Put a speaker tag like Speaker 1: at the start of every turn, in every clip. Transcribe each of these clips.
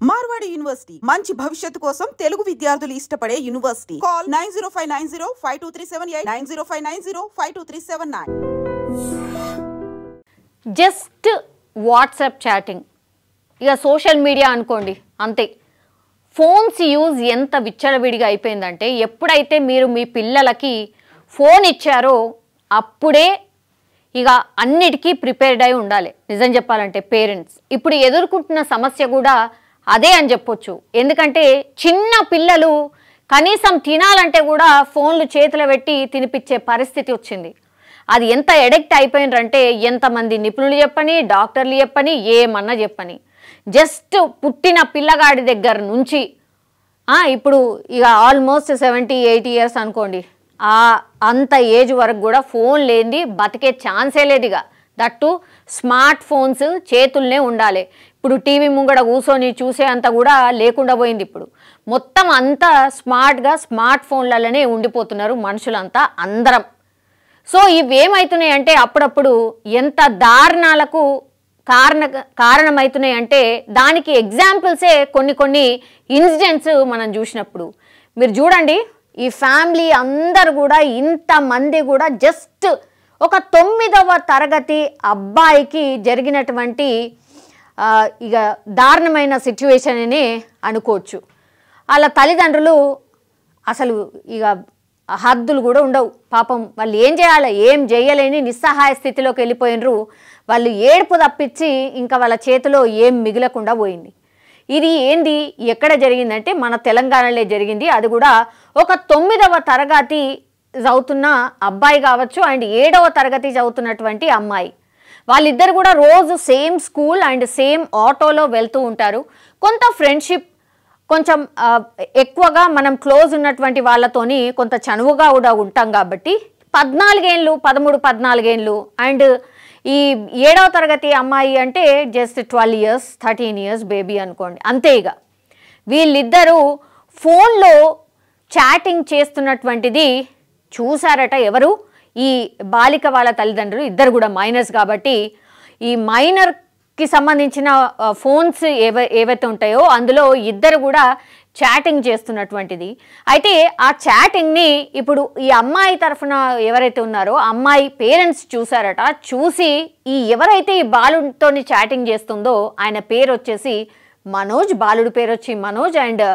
Speaker 1: Marwadi university మంచి భవిష్యత్తు కోసం తెలుగు విద్యార్థులు ఇష్టపడే university. Call 9059052378 9059052379.
Speaker 2: Just WhatsApp chatting, ఇక సోషల్ మీడియా అనుకోండి అంతే. ఫోన్స్ యూజ్ ఎంత విచ్చలవిడిగా అయిపోయిందంటే ఎప్పుడైతే మీరు మీ పిల్లలకి ఫోన్ ఇచ్చారో అప్పుడే ఇక అన్నిటికీ ప్రిపేర్డ్ అయి ఉండాలి. నిజం చెప్పాలంటే పేరెంట్స్ ఇప్పుడు ఎదుర్కొంటున్న సమస్య కూడా అదే అని చెప్పొచ్చు. ఎందుకంటే చిన్న పిల్లలు కనీసం తినాలంటే కూడా ఫోన్లు చేతిలో పెట్టి తినిపించే పరిస్థితి వచ్చింది. అది ఎంత ఎడిక్ట్ అయిపోయినారంటే ఎంతమంది నిపుణులు చెప్పని, డాక్టర్లు చెప్పని, ఏమన్నా చెప్పని, జస్ట్ పుట్టిన పిల్లగాడి దగ్గర నుంచి ఇప్పుడు ఇక ఆల్మోస్ట్ 70-80 ఇయర్స్ అనుకోండి, అంత ఏజ్ వరకు కూడా ఫోన్ లేనిది బతికే ఛాన్సే లేదు. ఇక దట్టు స్మార్ట్ ఫోన్స్ చేతుల్నే ఉండాలి. ఇప్పుడు టీవీ ముంగడ కూర్చొని చూసే అంత కూడా లేకుండా పోయింది. ఇప్పుడు మొత్తం అంతా స్మార్ట్గా స్మార్ట్ ఫోన్లలోనే ఉండిపోతున్నారు మనుషులంతా అందరం. సో ఇవేమవుతున్నాయి అంటే అప్పుడప్పుడు ఎంత దారుణాలకు కారణమవుతున్నాయి అంటే దానికి ఎగ్జాంపుల్సే కొన్ని ఇన్సిడెంట్స్ మనం చూసినప్పుడు మీరు చూడండి. ఈ ఫ్యామిలీ అందరు కూడా ఇంతమంది కూడా జస్ట్ ఒక 9వ తరగతి అబ్బాయికి జరిగినటువంటి ఇక దారుణమైన సిచ్యువేషన్ అని అనుకోవచ్చు. వాళ్ళ తల్లిదండ్రులు అసలు ఇక హద్దులు కూడా ఉండవు పాపం. వాళ్ళు ఏం చేయాలి, ఏం చేయలేని నిస్సహాయ స్థితిలోకి వెళ్ళిపోయినరు. వాళ్ళు ఏడుపు తప్పించి ఇంకా వాళ్ళ చేతిలో ఏం మిగలకుండా పోయింది. ఇది ఏంది, ఎక్కడ జరిగిందంటే మన తెలంగాణలో జరిగింది. అది కూడా ఒక 9వ తరగతి చదువుతున్న అబ్బాయి కావచ్చు అండ్ 7వ తరగతి చదువుతున్నటువంటి అమ్మాయి. వాళ్ళిద్దరు కూడా రోజు సేమ్ స్కూల్ అండ్ సేమ్ ఆటోలో వెళ్తూ ఉంటారు. కొంత ఫ్రెండ్షిప్, కొంచెం ఎక్కువగా మనం క్లోజ్ ఉన్నటువంటి వాళ్ళతోని కొంత చనువుగా కూడా ఉంటాం కాబట్టి 14 ఏళ్ళు 13-14 ఏళ్ళు అండ్ ఈ 7వ తరగతి అమ్మాయి అంటే జస్ట్ 12 ఇయర్స్ 13 ఇయర్స్ బేబీ అనుకోండి అంతే. ఇక వీళ్ళిద్దరూ ఫోన్లో చాటింగ్ చేస్తున్నటువంటిది చూసారట ఎవరు, ఈ బాలిక వాళ్ళ తల్లిదండ్రులు. ఇద్దరు కూడా మైనర్స్ కాబట్టి ఈ మైనర్కి సంబంధించిన ఫోన్స్ ఏవైతే ఉంటాయో అందులో ఇద్దరు కూడా చాటింగ్ చేస్తున్నటువంటిది. అయితే ఆ చాటింగ్ని ఇప్పుడు ఈ అమ్మాయి తరఫున ఎవరైతే ఉన్నారో అమ్మాయి పేరెంట్స్ చూసారట. చూసి ఎవరైతే ఈ బాలుడితో చాటింగ్ చేస్తుందో ఆయన పేరు వచ్చేసి మనోజ్, బాలుడి పేరు వచ్చి మనోజ్ అండ్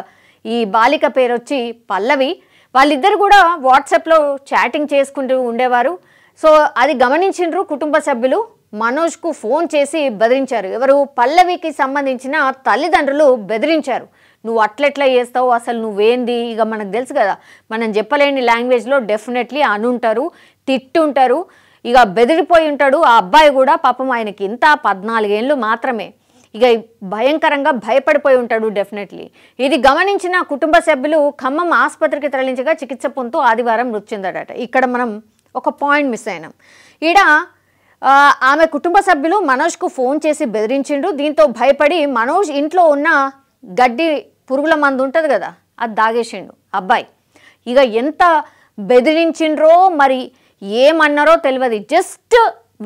Speaker 2: ఈ బాలిక పేరు వచ్చి పల్లవి. వాళ్ళిద్దరు కూడా వాట్సాప్లో చాటింగ్ చేసుకుంటూ ఉండేవారు. సో అది గమనించిండ్రు కుటుంబ సభ్యులు. మనోజ్కు ఫోన్ చేసి బెదిరించారు. ఎవరు, పల్లవికి సంబంధించిన తల్లిదండ్రులు బెదిరించారు. నువ్వు అట్లెట్లా చేస్తావు, అసలు నువ్వేంది, ఇక మనకు తెలుసు కదా మనం చెప్పలేని లాంగ్వేజ్లో డెఫినెట్లీ అనుంటారు, తిట్టుంటారు, ఇక బెదిరిపోయి ఉంటాడు. ఆ అబ్బాయి కూడా పాపం ఆయనకి ఇంత 14 ఏళ్ళు మాత్రమే, ఇక భయంకరంగా భయపడిపోయి ఉంటాడు డెఫినెట్లీ. ఇది గమనించిన కుటుంబ సభ్యులు ఖమ్మం ఆసుపత్రికి తరలించగా చికిత్స పొందుతూ ఆదివారం మృతి చెందాడట. ఇక్కడ మనం ఒక పాయింట్ మిస్ అయినాం. ఈడ ఆమె కుటుంబ సభ్యులు మనోజ్కు ఫోన్ చేసి బెదిరించిండు. దీంతో భయపడి మనోజ్ ఇంట్లో ఉన్న గడ్డి పురుగుల మందు ఉంటుంది కదా అది దాగేసిండు అబ్బాయి. ఇక ఎంత బెదిరించిండ్రో మరి ఏమన్నారో తెలియదు. జస్ట్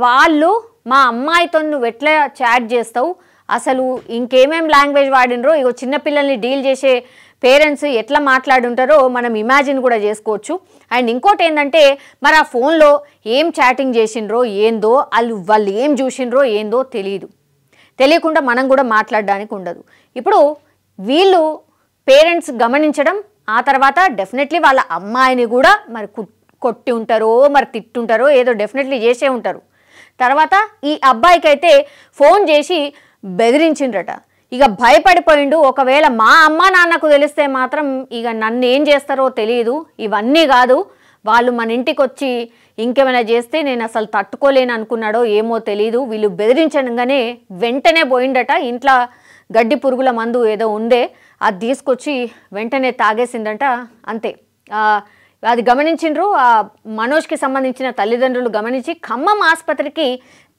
Speaker 2: వాళ్ళు మా అమ్మాయితో నువ్వు ఎట్లా చాట్ చేస్తావు, అసలు ఇంకేమేం లాంగ్వేజ్ వాడినరో, ఇగో చిన్నపిల్లల్ని డీల్ చేసే పేరెంట్స్ ఎట్లా మాట్లాడుంటారో మనం ఇమాజిన్ కూడా చేసుకోవచ్చు. అండ్ ఇంకోటి ఏంటంటే మరి ఆ ఫోన్లో ఏం చాటింగ్ చేసిండ్రో ఏందో, వాళ్ళు ఏం చూసిండ్రో ఏందో తెలియకుండా మనం కూడా మాట్లాడడానికి ఉండదు. ఇప్పుడు వీళ్ళు పేరెంట్స్ గమనించడం, ఆ తర్వాత డెఫినెట్లీ వాళ్ళ అమ్మాయిని కూడా మరి కొట్టి ఉంటారో మరి తిట్టుంటారో ఏదో డెఫినెట్లీ చేసే ఉంటారు. తర్వాత ఈ అబ్బాయికి అయితే ఫోన్ చేసి బెదిరించిండ్రట. ఇక భయపడిపోయిండు. ఒకవేళ మా అమ్మ నాన్నకు తెలిస్తే మాత్రం ఇక నన్ను ఏం చేస్తారో తెలియదు, ఇవన్నీ కాదు, వాళ్ళు మన ఇంటికి వచ్చి ఇంకేమైనా చేస్తే నేను అసలు తట్టుకోలేను అనుకున్నాడో ఏమో తెలియదు. వీళ్ళు బెదిరించగానే వెంటనే పోయిండట. ఇంట్లో గడ్డి పురుగుల మందు ఏదో ఉండే అది తీసుకొచ్చి వెంటనే తాగేసిందంట అంతే. అది గమనించిండ్రు. ఆ మనోజ్కి సంబంధించిన తల్లిదండ్రులు గమనించి ఖమ్మం ఆసుపత్రికి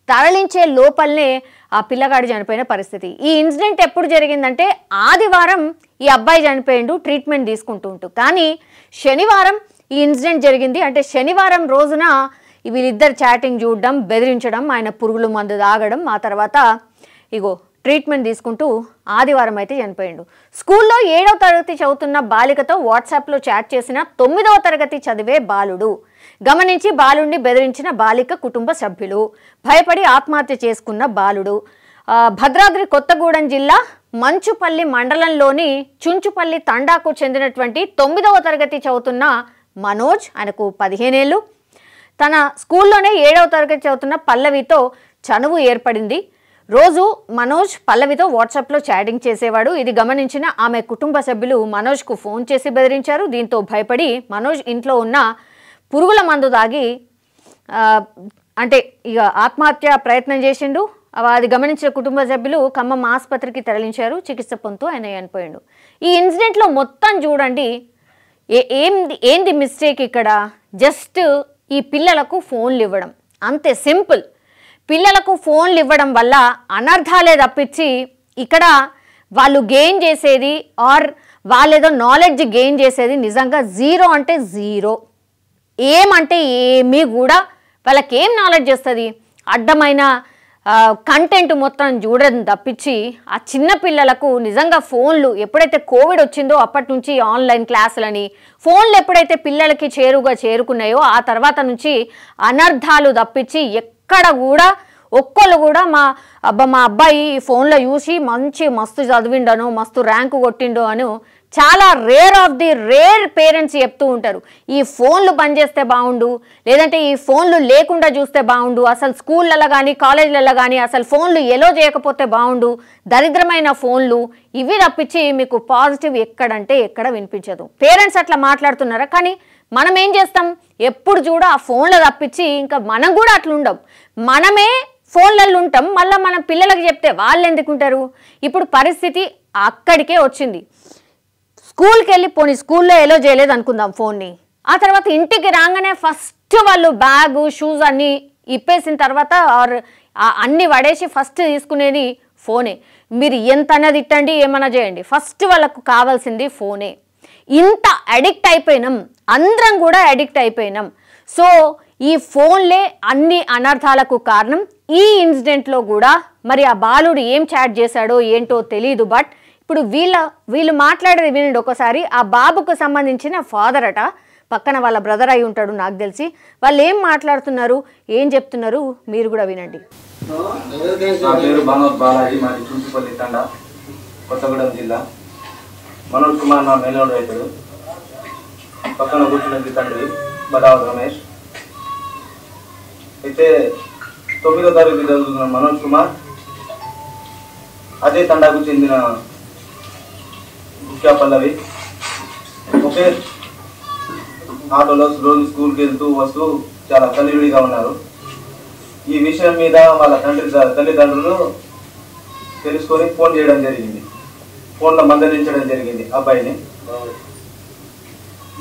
Speaker 2: తరలించే లోపలనే ఆ పిల్లగాడు చనిపోయిన పరిస్థితి. ఈ ఇన్సిడెంట్ ఎప్పుడు జరిగిందంటే ఆదివారం ఈ అబ్బాయి చనిపోయిండు ట్రీట్మెంట్ తీసుకుంటూ. కానీ శనివారం ఈ ఇన్సిడెంట్ జరిగింది. అంటే శనివారం రోజున వీళ్ళిద్దరు చాటింగ్ చూడడం, బెదిరించడం, ఆయన పురుగుల మందు తాగడం, ఆ తర్వాత ఇగో ట్రీట్మెంట్ తీసుకుంటూ ఆదివారం అయితే చనిపోయిండు. స్కూల్లో 7వ తరగతి చదువుతున్న బాలికతో వాట్సాప్లో చాట్ చేసిన 9వ తరగతి చదివే బాలుడు. గమనించి బాలుడిని బెదిరించిన బాలిక కుటుంబ సభ్యులు. భయపడి ఆత్మహత్య చేసుకున్న బాలుడు. భద్రాద్రి కొత్తగూడెం జిల్లా మంచుపల్లి మండలంలోని చుంచుపల్లి తండాకు చెందినటువంటి 9వ తరగతి చదువుతున్న మనోజ్, ఆయనకు 15 ఏళ్ళు. తన స్కూల్లోనే 7వ తరగతి చదువుతున్న పల్లవితో చనువు ఏర్పడింది. రోజు మనోజ్ పల్లవితో వాట్సాప్లో చాటింగ్ చేసేవాడు. ఇది గమనించిన ఆమె కుటుంబ సభ్యులు మనోజ్కు ఫోన్ చేసి బెదిరించారు. దీంతో భయపడి మనోజ్ ఇంట్లో ఉన్న పురుగుల మందు తాగి అంటే ఇక ఆత్మహత్య ప్రయత్నం చేసిండు. అది గమనించిన కుటుంబ సభ్యులు ఖమ్మం ఆసుపత్రికి తరలించారు. చికిత్స పొందుతూ ఆయన చనిపోయిండు. ఈ ఇన్సిడెంట్లో మొత్తం చూడండి, ఏంది మిస్టేక్ ఇక్కడ? జస్ట్ ఈ పిల్లలకు ఫోన్లు ఇవ్వడం, అంతే సింపుల్. పిల్లలకు ఫోన్లు ఇవ్వడం వల్ల అనర్థాలే తప్పించి ఇక్కడ వాళ్ళు గెయిన్ చేసేది ఆర్ వాళ్ళేదో నాలెడ్జ్ గెయిన్ చేసేది నిజంగా జీరో అంటే జీరో. ఏమంటే ఏమీ కూడా వాళ్ళకి ఏం నాలెడ్జ్ వస్తుంది? అడ్డమైన కంటెంట్ మొత్తం చూడడం తప్పించి ఆ చిన్న పిల్లలకు నిజంగా ఫోన్లు ఎప్పుడైతే కోవిడ్ వచ్చిందో అప్పటి నుంచి ఆన్లైన్ క్లాసులని ఫోన్లు ఎప్పుడైతే పిల్లలకి చేరుకున్నాయో ఆ తర్వాత నుంచి అనర్థాలు తప్పించి ఎక్కడ కూడా ఒక్కళ్ళు కూడా మా అబ్బాయి ఫోన్లో చూసి మస్తు చదివిండను, మస్తు ర్యాంకు కొట్టిండో అని చాలా రేర్ పేరెంట్స్ చెప్తూ ఉంటారు. ఈ ఫోన్లు బంద్ చేస్తే బాగుండు, లేదంటే ఈ ఫోన్లు లేకుండా చూస్తే బాగుండు, అసలు స్కూళ్ళల్లో కానీ కాలేజీలలో కానీ అసలు ఫోన్లు ఎలో చేయకపోతే బాగుండు, దరిద్రమైన ఫోన్లు ఇవి తప్పించి మీకు పాజిటివ్ ఎక్కడంటే ఎక్కడ వినిపించదు. పేరెంట్స్ అట్లా మాట్లాడుతున్నారా? కానీ మనం ఏం చేస్తాం? ఎప్పుడు చూడ ఆ ఫోన్లో తప్పించి ఇంకా మనం కూడా అట్లా ఉండం. మనమే ఫోన్లలో ఉంటాం. మళ్ళీ మనం పిల్లలకు చెప్తే వాళ్ళు ఎందుకుంటారు? ఇప్పుడు పరిస్థితి అక్కడికే వచ్చింది. స్కూల్కి వెళ్ళి పోనీ స్కూల్లో ఎలో చేయలేదు అనుకుందాం ఫోన్ని, ఆ తర్వాత ఇంటికి రాగానే ఫస్ట్ వాళ్ళు బ్యాగు షూస్ అన్నీ ఇప్పేసిన తర్వాత ఆర్ అన్నీ పడేసి ఫస్ట్ తీసుకునేది ఫోనే. మీరు ఎంత అనేది ఇట్టండి ఏమన్నా చేయండి, ఫస్ట్ వాళ్ళకు కావాల్సింది ఫోనే. ఇంత అడిక్ట్ అయిపోయినాం, అందరం కూడా అడిక్ట్ అయిపోయినాం. సో ఈ ఫోన్లే అన్ని అనర్థాలకు కారణం. ఈ ఇన్సిడెంట్లో కూడా మరి ఆ బాలుడు ఏం చాట్ చేశాడో ఏంటో తెలీదు. బట్ ఇప్పుడు వీళ్ళు మాట్లాడేది వినండి ఒకసారి. ఆ బాబుకు సంబంధించిన ఫాదర్ అట, పక్కన వాళ్ళ బ్రదర్ అయి ఉంటాడు నాకు తెలిసి. వాళ్ళు ఏం మాట్లాడుతున్నారు, ఏం చెప్తున్నారు మీరు కూడా వినండి.
Speaker 3: నా పేరు బాలాజీ, మాది చుంచుపల్లి తండా, కొత్తగూడెం జిల్లా. మనోజ్ కుమార్ నా మేనోడు అవుతాడు. పక్కన కూర్చున్నది తండ్రి బదావత్ రమేష్. అయితే 9వ తరగతి చదువుతున్న మనోజ్ కుమార్ అదే తండాకు చెందిన ముఖ్య పల్లవి ఒకే ఆటోలో రోజు స్కూల్కి వెళ్తూ వస్తూ చాలా కలివిడిగా ఉన్నారు. ఈ విషయం మీద వాళ్ళ తల్లిదండ్రులు తెలుసుకొని ఫోన్ చేయడం జరిగింది. ఫోన్లో మందలించడం జరిగింది అబ్బాయిని.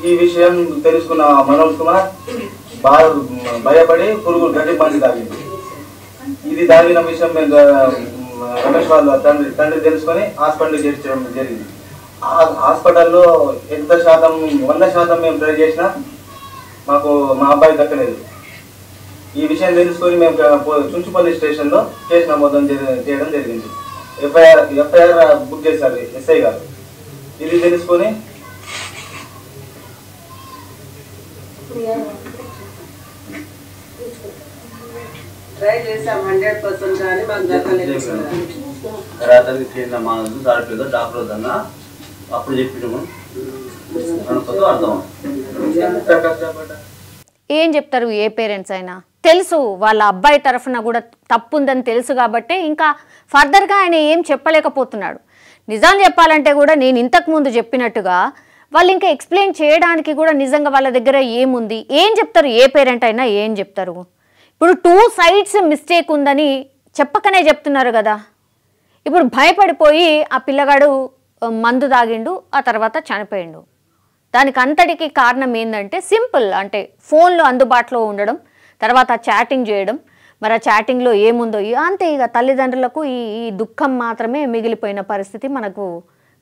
Speaker 3: ఈ విషయం తెలుసుకున్న మనోజ్ కుమార్ భయపడి గడ్డి మంది తాగింది. ఇది తాగిన విషయం మేము రమేష్ వాళ్ళ తండ్రి తెలుసుకొని హాస్పిటల్కి చేర్చడం జరిగింది. ఆ హాస్పిటల్లో 100% మేము ట్రై చేసినా మాకు మా అబ్బాయి దక్కలేదు. ఈ విషయం తెలుసుకొని మేము చుంచుపల్లి స్టేషన్లో కేసు నమోదు చేయడం జరిగింది. ఎఫ్ఐఆర్ బుక్ చేశారు ఎస్ఐ గారు. ఇది తెలుసుకొని
Speaker 4: ట్రై చేసాం 100% కానీ మాకు దక్కలేదు.
Speaker 5: డాక్టర్ వద్దన్నా అప్పుడు చెప్పినాము అర్థం.
Speaker 2: ఏం చెప్తారు ఏ పేరెంట్స్ అయినా? తెలుసు వాళ్ళ అబ్బాయి తరఫున కూడా తప్పు ఉందని తెలుసు కాబట్టి ఇంకా ఫర్దర్గా ఆయన ఏం చెప్పలేకపోతున్నాడు. నిజం చెప్పాలంటే కూడా నేను ఇంతకుముందు చెప్పినట్టుగా వాళ్ళు ఇంకా ఎక్స్ప్లెయిన్ చేయడానికి కూడా నిజంగా వాళ్ళ దగ్గర ఏముంది, ఏం చెప్తారు? ఏ పేరెంట్ అయినా ఏం చెప్తారు? ఇప్పుడు 2 సైడ్స్ మిస్టేక్ ఉందని చెప్పకనే చెప్తున్నారు కదా. ఇప్పుడు భయపడిపోయి ఆ పిల్లగాడు మందు తాగిండు, ఆ తర్వాత చనిపోయిండు. దానికి అంతటికి కారణం ఏంటంటే సింపుల్, అంటే ఫోన్లో అందుబాటులో ఉండడం, తర్వాత చాటింగ్ చేయడం. మరి ఆ చాటింగ్లో ఏముందో అంతే. ఇక తల్లిదండ్రులకు ఈ దుఃఖం మాత్రమే మిగిలిపోయిన పరిస్థితి మనకు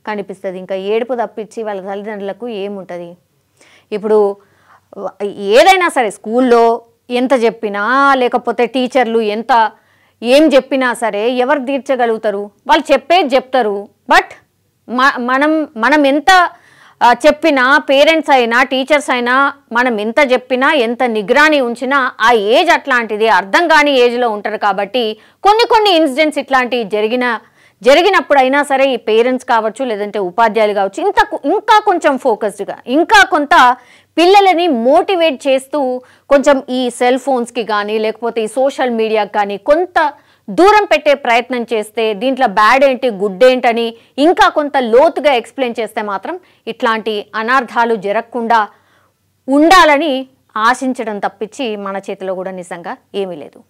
Speaker 2: కనిపిస్తుంది. ఇంకా ఏడుపు తప్పించి వాళ్ళ తల్లిదండ్రులకు ఏముంటుంది? ఇప్పుడు ఏదైనా సరే స్కూల్లో ఎంత చెప్పినా, లేకపోతే టీచర్లు ఎంత ఏం చెప్పినా సరే ఎవరు తీర్చగలుగుతారు? వాళ్ళు చెప్పేది చెప్తారు. బట్ మనం ఎంత చెప్పినా, పేరెంట్స్ అయినా టీచర్స్ అయినా మనం ఎంత చెప్పినా, ఎంత నిగ్రాని ఉంచినా ఆ ఏజ్ అట్లాంటిది, అర్థం కాని ఏజ్లో ఉంటారు. కాబట్టి కొన్ని ఇన్సిడెంట్స్ ఇట్లాంటివి జరిగినప్పుడైనా సరే ఈ పేరెంట్స్ కావచ్చు, లేదంటే ఉపాధ్యాయులు కావచ్చు, ఇంకా కొంచెం ఫోకస్డ్గా, ఇంకా కొంత పిల్లలని మోటివేట్ చేస్తూ కొంచెం ఈ సెల్ ఫోన్స్కి కానీ లేకపోతే ఈ సోషల్ మీడియాకి కానీ కొంత దూరం పెట్టే ప్రయత్నం చేస్తే, దీంట్లో బ్యాడ్ ఏంటి గుడ్ ఏంటని ఇంకా కొంత లోతుగా ఎక్స్ప్లెయిన్ చేస్తే మాత్రం ఇట్లాంటి అనర్థాలు జరగకుండా ఉండాలని ఆశించడం తప్పించి మన చేతిలో కూడా నిజంగా ఏమీ లేదు.